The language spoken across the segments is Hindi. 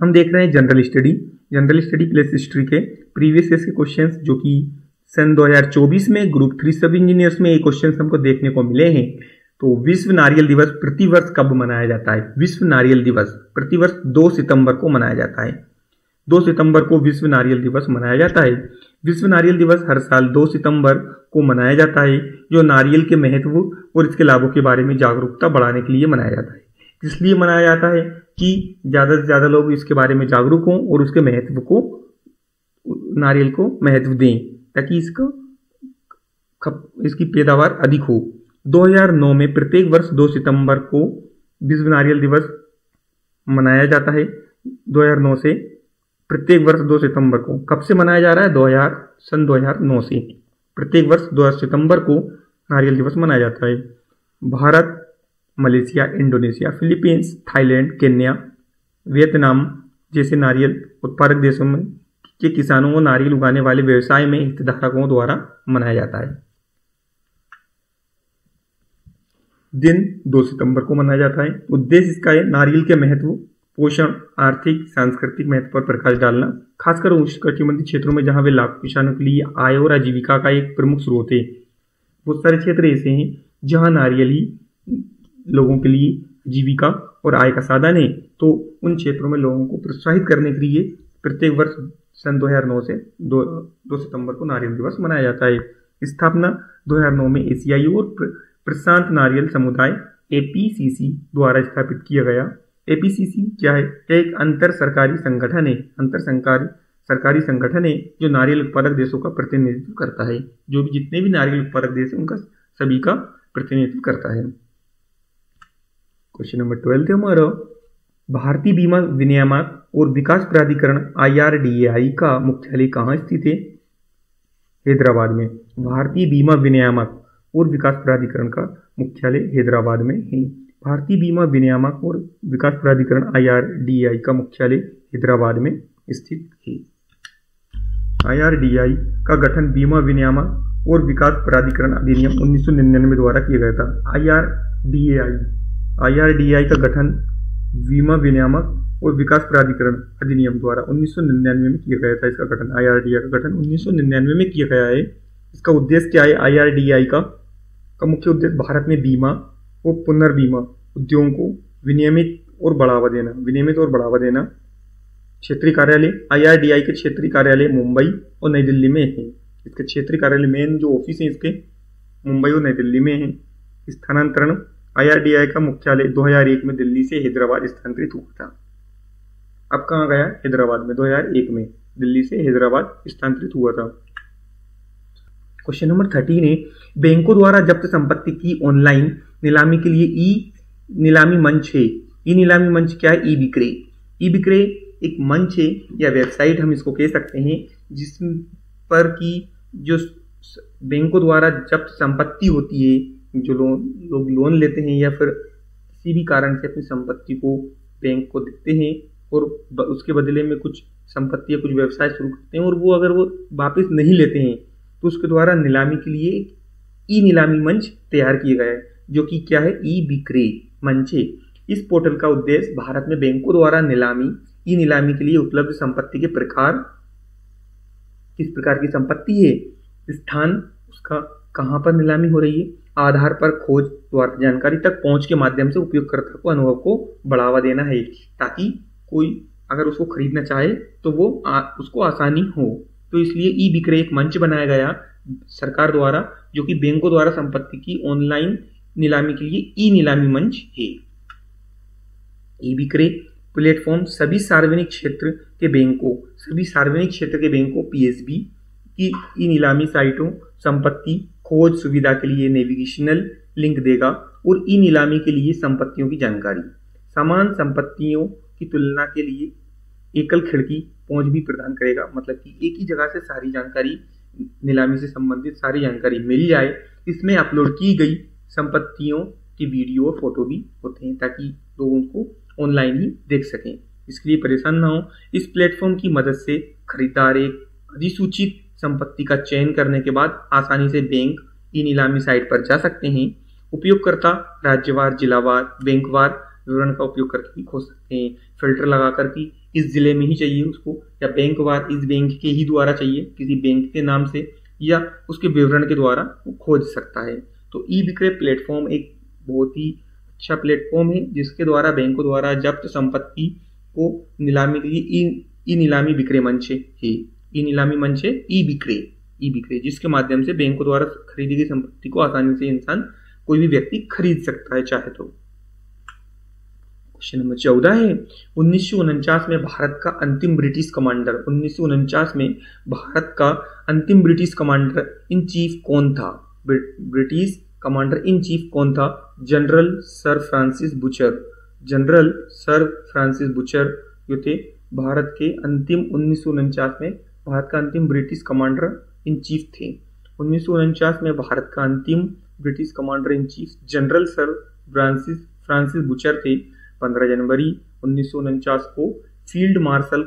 हम देख रहे हैं जनरल स्टडी प्लस हिस्ट्री के प्रीवियस ईयर के क्वेश्चंस, जो कि सन 2024 में ग्रुप 3 सब इंजीनियर्स में ये क्वेश्चंस हमको देखने को मिले हैं। तो विश्व नारियल दिवस प्रतिवर्ष कब मनाया जाता है? विश्व नारियल दिवस प्रतिवर्ष 2 सितंबर को मनाया जाता है। 2 सितंबर को विश्व नारियल दिवस मनाया जाता है। विश्व नारियल दिवस हर साल 2 सितंबर को मनाया जाता है, जो नारियल के महत्व और इसके लाभों के बारे में जागरूकता बढ़ाने के लिए मनाया जाता है। इसलिए मनाया जाता है कि ज़्यादा से ज़्यादा लोग इसके बारे में जागरूक हों और उसके महत्व को, नारियल को महत्व दें, ताकि इसकी पैदावार अधिक हो। 2009 में प्रत्येक वर्ष 2 सितंबर को विश्व नारियल दिवस मनाया जाता है। 2009 से प्रत्येक वर्ष 2 सितंबर को। कब से मनाया जा रहा है? सन 2009 से प्रत्येक वर्ष 2 सितंबर को नारियल दिवस मनाया जाता है। Bharat, Malaysia, Indonesia, Philippines, Thailand, Kenya, Vietnam जैसे नारियल उत्पादक देशों में के किसानों को नारियल उगाने वाले व्यवसाय में हितधारकों द्वारा मनाया जाता है। दिन 2 सितंबर को मनाया जाता है। उद्देश्य इसका है नारियल के महत्व, पोषण, आर्थिक, सांस्कृतिक महत्व पर प्रकाश डालना, खासकर उष्णकटिबंधीय क्षेत्रों में जहां वे लाखों किसानों के लिए आय और आजीविका का एक प्रमुख स्रोत है। बहुत सारे क्षेत्र ऐसे हैं जहां नारियल ही लोगों के लिए जीविका और आय का साधन है। तो उन क्षेत्रों में लोगों को प्रोत्साहित करने के लिए प्रत्येक वर्ष सन 2009 से 2 सितंबर को नारियल दिवस मनाया जाता है। स्थापना 2009 में एशियाई और प्रशांत नारियल समुदाय APCC द्वारा स्थापित किया गया। APCC क्या है? एक अंतर सरकारी संगठन है जो नारियल उत्पादक देशों का प्रतिनिधित्व करता है। जो भी जितने भी नारियल उत्पादक देश हैं उनका सभी का प्रतिनिधित्व करता है। क्वेश्चन नंबर 12 है हमारा, भारतीय बीमा विनियामक और विकास प्राधिकरण IRDAI का मुख्यालय कहाँ स्थित है? हैदराबाद में। भारतीय बीमा विनियामक और विकास प्राधिकरण का मुख्यालय हैदराबाद में है। भारतीय बीमा विनियामक और विकास प्राधिकरण IRDAI का मुख्यालय हैदराबाद में स्थित है। IRDAI का गठन बीमा विनियामक और विकास प्राधिकरण अधिनियम 1999 द्वारा किया गया था। IRDAI का गठन बीमा विनियामक और विकास प्राधिकरण अधिनियम द्वारा 1999 में किया गया था। इसका गठन, IRDAI का गठन 1999 में किया गया है। इसका उद्देश्य क्या है? IRDAI का मुख्य उद्देश्य भारत में बीमा और पुनर्बीमा उद्योगों को विनियमित और बढ़ावा देना। क्षेत्रीय कार्यालय IRDAI के क्षेत्रीय कार्यालय मुंबई और नई दिल्ली में है। इसके क्षेत्रीय कार्यालय, मेन जो ऑफिस है इसके मुंबई और नई दिल्ली में है। स्थानांतरण IRDAI का मुख्यालय 2001 में दिल्ली से हैदराबाद स्थानांतरित हुआ था। अब कहाँ गया? हैदराबाद में। 2001 में दिल्ली से हैदराबाद स्थानांतरित हुआ था। क्वेश्चन नंबर 13 है, बैंकों द्वारा जब्त संपत्ति की ऑनलाइन नीलामी के लिए ई नीलामी मंच है। ई नीलामी मंच क्या है? ई बिक्रे एक मंच है या वेबसाइट हम इसको कह सकते हैं, जिस पर की जो बैंकों द्वारा जब्त संपत्ति होती है, जो लोग लोन लेते हैं या फिर किसी भी कारण से अपनी संपत्ति को बैंक को देते हैं और उसके बदले में कुछ संपत्ति या कुछ व्यवसाय शुरू करते हैं, और वो अगर वो वापस नहीं लेते हैं तो उसके द्वारा नीलामी के लिए ई नीलामी मंच तैयार किया गया है, जो कि क्या है? ई बिक्रे मंच है। इस पोर्टल का उद्देश्य भारत में बैंकों द्वारा ई नीलामी के लिए उपलब्ध संपत्ति के प्रकार, किस प्रकार की संपत्ति है, स्थान उसका कहाँ पर नीलामी हो रही है, आधार पर खोज द्वारा जानकारी तक पहुंच के माध्यम से उपयोगकर्ता को अनुभव को बढ़ावा देना है, ताकि कोई अगर उसको खरीदना चाहे तो वो उसको आसानी हो। तो इसलिए ई बिक्रे एक मंच बनाया गया सरकार द्वारा, जो कि बैंकों द्वारा संपत्ति की ऑनलाइन नीलामी के लिए ई नीलामी मंच है। ई बिक्रे प्लेटफॉर्म सभी सार्वजनिक क्षेत्र के बैंकों PSB की ई नीलामी साइटों संपत्ति खोज सुविधा के लिए नेविगेशनल लिंक देगा और ई नीलामी के लिए संपत्तियों की जानकारी, समान संपत्तियों की तुलना के लिए एकल खिड़की पहुंच भी प्रदान करेगा। मतलब कि एक ही जगह से सारी जानकारी, नीलामी से संबंधित सारी जानकारी मिल जाए। इसमें अपलोड की गई संपत्तियों की वीडियो और फोटो भी होते हैं, ताकि लोग उनको ऑनलाइन ही देख सकें। इसके लिए परेशान ना हो। इस प्लेटफॉर्म की मदद से खरीदार एक अधिसूचित संपत्ति का चयन करने के बाद आसानी से बैंक ई नीलामी साइट पर जा सकते हैं। उपयोगकर्ता राज्यवार, जिलावार, बैंकवार विवरण का उपयोग करके भी खोज सकते हैं। फिल्टर लगा कर कि इस जिले में ही चाहिए उसको, या बैंक वार इस बैंक के ही द्वारा चाहिए, किसी बैंक के नाम से या उसके विवरण के द्वारा वो खोज सकता है। तो ई विक्रय प्लेटफॉर्म एक बहुत ही अच्छा प्लेटफॉर्म है जिसके द्वारा बैंकों द्वारा जब्त संपत्ति को नीलामी के लिए ई नीलामी विक्रय मंच है। ई नीलामी मंच है ई विक्रय, जिसके माध्यम से बैंकों द्वारा खरीदी गई संपत्ति को आसानी से इंसान कोई भी व्यक्ति खरीद सकता है चाहे तो। क्वेश्चन नंबर 14 है 1949 में भारत का अंतिम ब्रिटिश कमांडर, 1949 में भारत का अंतिम ब्रिटिश कमांडर इन चीफ कौन था? ब्रिटिश कमांडर इन चीफ कौन था? General sir Francis butcher. General sir Francis butcher जो थे भारत के अंतिम 1949 में भारत का अंतिम ब्रिटिश कमांडर इन चीफ थे। 1949 में भारत का अंतिम British commander in chief general sir Francis butcher थे। 15 जनवरी 1949 को फील्ड मार्शल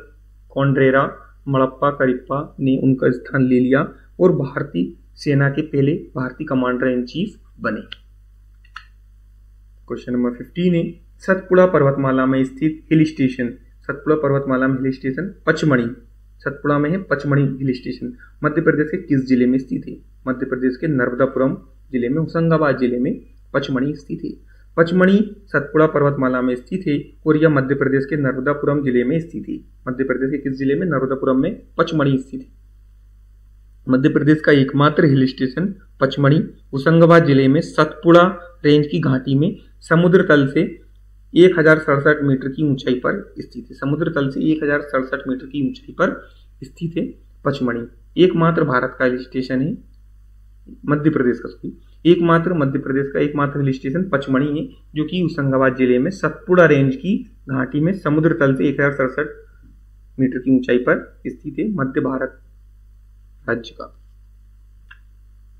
कॉन्ड्रेरा मलप्पा करिप्पा ने उनका स्थान ले लिया और भारतीय सेना के पहले भारतीय कमांडर इन चीफ बने। क्वेश्चन नंबर 15 है सतपुड़ा पर्वतमाला में स्थित हिल स्टेशन, सतपुड़ा पर्वतमाला में हिल स्टेशन पचमढ़ी, सतपुड़ा में है पचमढ़ी हिल स्टेशन, मध्य प्रदेश के किस जिले में स्थित है? मध्य प्रदेश के नर्मदापुरम जिले में, होशंगाबाद जिले में पचमढ़ी स्थित है। पचमढ़ी सतपुड़ा पर्वतमाला में स्थित है और यह मध्य प्रदेश के नर्मदापुरम जिले में स्थित है। मध्य प्रदेश के किस जिले में? नर्मदापुरम में पचमढ़ी स्थित है। मध्य प्रदेश का एकमात्र हिल स्टेशन पचमढ़ी होशंगाबाद जिले में सतपुड़ा रेंज की घाटी में समुद्र तल से 1067 मीटर की ऊंचाई पर स्थित है। समुद्र तल से 1067 मीटर की ऊंचाई पर स्थित है पचमढ़ी। एकमात्र भारत का हिल स्टेशन है मध्य प्रदेश का, एकमात्र मध्य प्रदेश का एकमात्र हिल स्टेशन पचमढ़ी है जो कि होशंगाबाद जिले में सतपुड़ा रेंज की घाटी में समुद्र तल से 1067 मीटर की ऊंचाई पर स्थित है, मध्य भारत राज्य का।